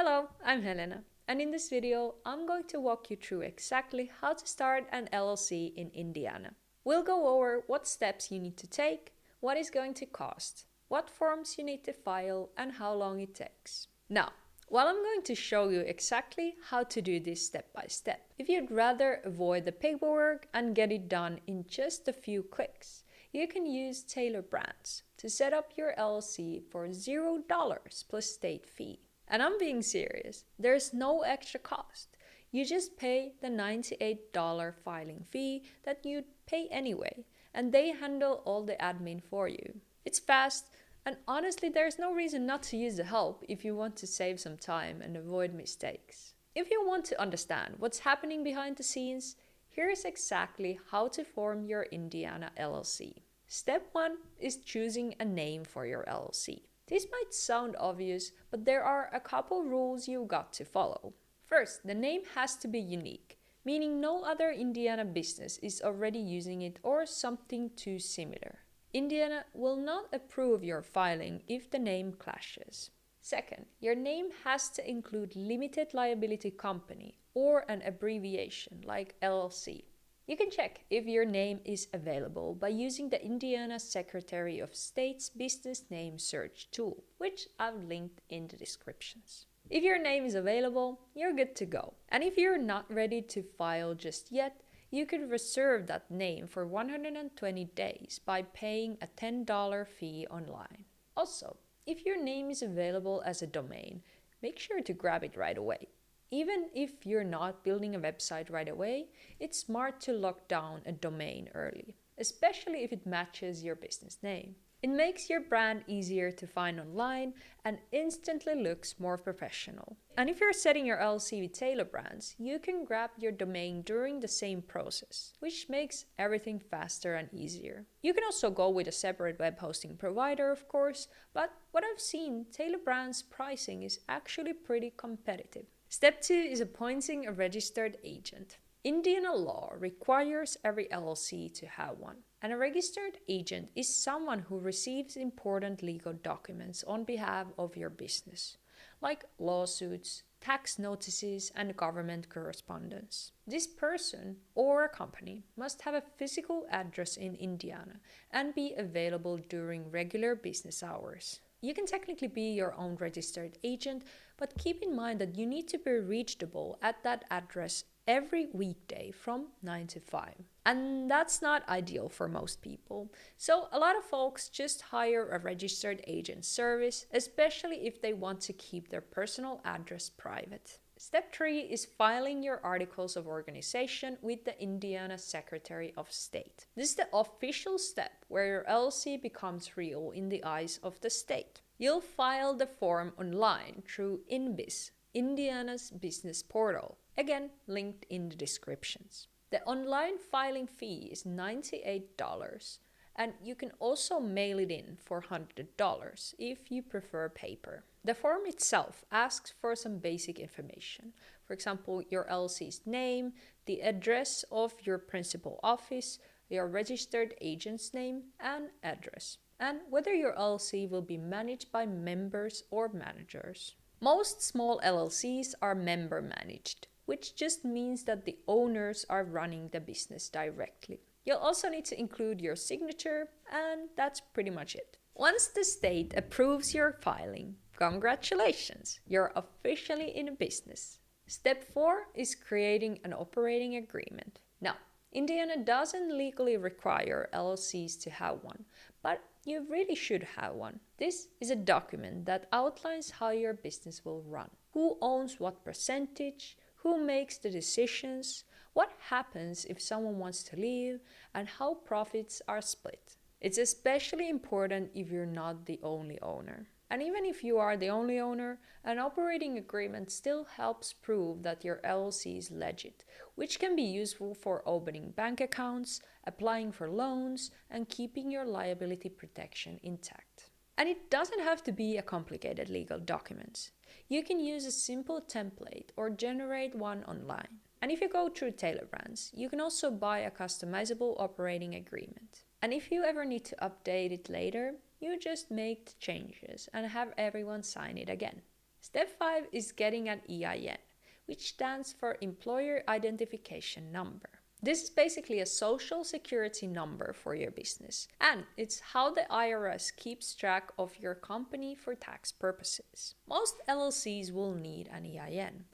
Hello, I'm Helena, and in this video, I'm going to walk you through exactly how to start an LLC in Indiana. We'll go over what steps you need to take, what it's going to cost, what forms you need to file, and how long it takes. Now, while I'm going to show you exactly how to do this step by step, if you'd rather avoid the paperwork and get it done in just a few clicks, you can use Taylor Brands to set up your LLC for $0 plus state fee. And I'm being serious, there's no extra cost. You just pay the $98 filing fee that you'd pay anyway, and they handle all the admin for you. It's fast, and honestly, there's no reason not to use the help if you want to save some time and avoid mistakes. If you want to understand what's happening behind the scenes, here's exactly how to form your Indiana LLC. Step 1 is choosing a name for your LLC. This might sound obvious, but there are a couple rules you've got to follow. First, the name has to be unique, meaning no other Indiana business is already using it or something too similar. Indiana will not approve your filing if the name clashes. Second, your name has to include limited liability company or an abbreviation like LLC. You can check if your name is available by using the Indiana Secretary of State's business name search tool, which I've linked in the descriptions. If your name is available, you're good to go. And if you're not ready to file just yet, you could reserve that name for 120 days by paying a $10 fee online. Also, if your name is available as a domain, make sure to grab it right away. Even if you're not building a website right away, it's smart to lock down a domain early, especially if it matches your business name. It makes your brand easier to find online and instantly looks more professional. And if you're setting your LLC with Taylor Brands, you can grab your domain during the same process, which makes everything faster and easier. You can also go with a separate web hosting provider, of course, but what I've seen, Taylor Brands' pricing is actually pretty competitive. Step 2 is appointing a registered agent. Indiana law requires every LLC to have one, and a registered agent is someone who receives important legal documents on behalf of your business, like lawsuits, tax notices, and government correspondence. This person or a company must have a physical address in Indiana and be available during regular business hours. You can technically be your own registered agent, but keep in mind that you need to be reachable at that address every weekday from 9 to 5. And that's not ideal for most people. So a lot of folks just hire a registered agent service, especially if they want to keep their personal address private. Step 3 is filing your articles of organization with the Indiana Secretary of State. This is the official step where your LLC becomes real in the eyes of the state. You'll file the form online through INBiz, Indiana's business portal, again linked in the descriptions. The online filing fee is $98, and you can also mail it in for $100 if you prefer paper. The form itself asks for some basic information. For example, your LLC's name, the address of your principal office, your registered agent's name and address, and whether your LLC will be managed by members or managers. Most small LLCs are member managed, which just means that the owners are running the business directly. You'll also need to include your signature, and that's pretty much it. Once the state approves your filing, congratulations, you're officially in business. Step 4 is creating an operating agreement. Now, Indiana doesn't legally require LLCs to have one, but you really should have one. This is a document that outlines how your business will run, who owns what percentage, who makes the decisions, what happens if someone wants to leave, and how profits are split. It's especially important if you're not the only owner. And even if you are the only owner, an operating agreement still helps prove that your LLC is legit, which can be useful for opening bank accounts, applying for loans, and keeping your liability protection intact. And it doesn't have to be a complicated legal document. You can use a simple template or generate one online. And if you go through Taylor Brands, you can also buy a customizable operating agreement. And if you ever need to update it later, you just make the changes and have everyone sign it again. Step 5 is getting an EIN, which stands for Employer Identification Number. This is basically a social security number for your business, and it's how the IRS keeps track of your company for tax purposes. Most LLCs will need an EIN,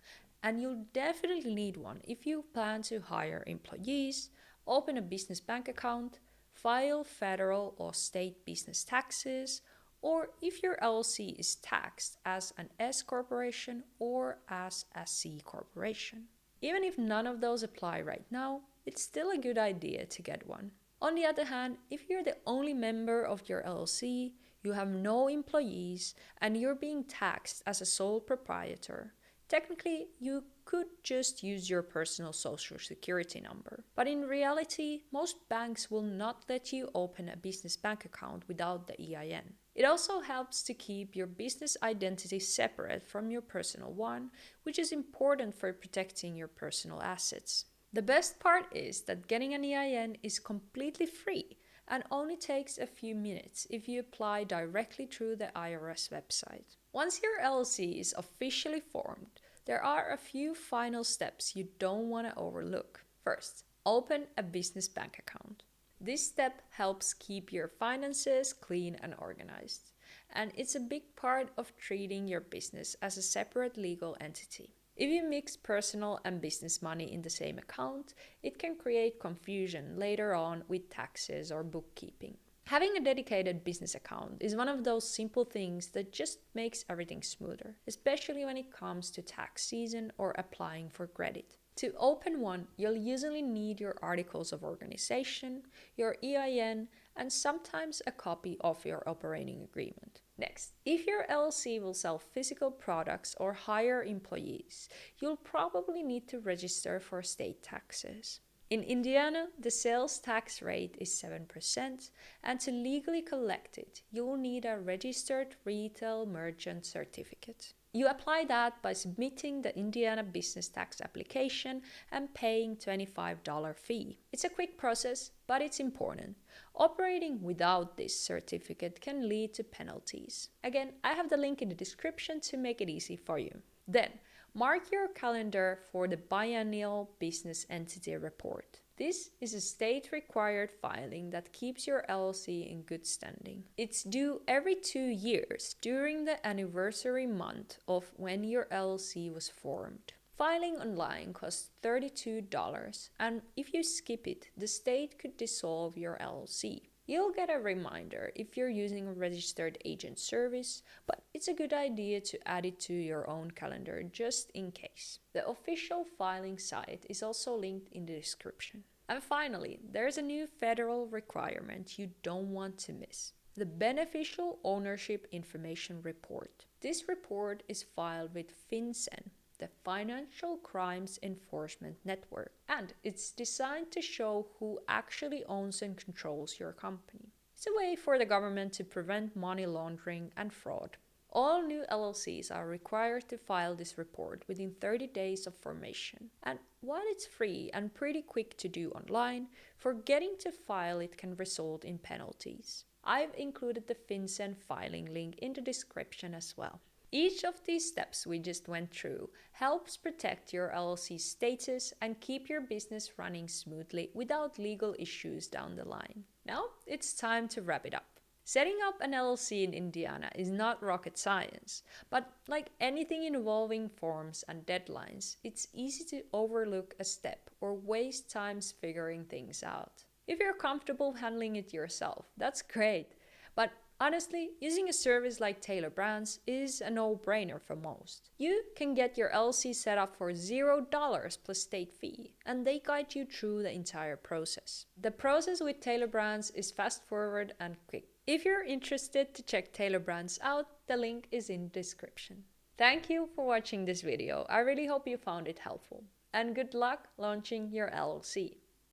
and you'll definitely need one if you plan to hire employees, open a business bank account, file federal or state business taxes, or if your LLC is taxed as an S corporation or as a C corporation. Even if none of those apply right now, it's still a good idea to get one. On the other hand, if you're the only member of your LLC, you have no employees, and you're being taxed as a sole proprietor, technically you could just use your personal social security number. But in reality, most banks will not let you open a business bank account without the EIN. It also helps to keep your business identity separate from your personal one, which is important for protecting your personal assets. The best part is that getting an EIN is completely free and only takes a few minutes if you apply directly through the IRS website. Once your LLC is officially formed, there are a few final steps you don't want to overlook. First, open a business bank account. This step helps keep your finances clean and organized, and it's a big part of treating your business as a separate legal entity. If you mix personal and business money in the same account, it can create confusion later on with taxes or bookkeeping. Having a dedicated business account is one of those simple things that just makes everything smoother, especially when it comes to tax season or applying for credit. To open one, you'll usually need your articles of organization, your EIN, and sometimes a copy of your operating agreement. Next, if your LLC will sell physical products or hire employees, you'll probably need to register for state taxes. In Indiana, the sales tax rate is 7%, and to legally collect it, you will need a registered retail merchant certificate. You apply that by submitting the Indiana business tax application and paying $25 fee. It's a quick process, but it's important. Operating without this certificate can lead to penalties. Again, I have the link in the description to make it easy for you. Then, mark your calendar for the biennial business entity report. This is a state-required filing that keeps your LLC in good standing. It's due every 2 years during the anniversary month of when your LLC was formed. Filing online costs $32, and if you skip it, the state could dissolve your LLC. You'll get a reminder if you're using a registered agent service, but it's a good idea to add it to your own calendar just in case. The official filing site is also linked in the description. And finally, there's a new federal requirement you don't want to miss: the Beneficial Ownership Information Report. This report is filed with FinCEN, the Financial Crimes Enforcement Network, and it's designed to show who actually owns and controls your company. It's a way for the government to prevent money laundering and fraud. All new LLCs are required to file this report within 30 days of formation. And while it's free and pretty quick to do online, forgetting to file it can result in penalties. I've included the FinCEN filing link in the description as well. Each of these steps we just went through helps protect your LLC status and keep your business running smoothly without legal issues down the line. Now it's time to wrap it up. Setting up an LLC in Indiana is not rocket science, but like anything involving forms and deadlines, it's easy to overlook a step or waste time figuring things out. If you're comfortable handling it yourself, that's great, but honestly, using a service like Taylor Brands is a no-brainer for most. You can get your LLC set up for $0 plus state fee, and they guide you through the entire process. The process with Taylor Brands is fast forward and quick. If you're interested to check Taylor Brands out, the link is in the description. Thank you for watching this video. I really hope you found it helpful. And good luck launching your LLC.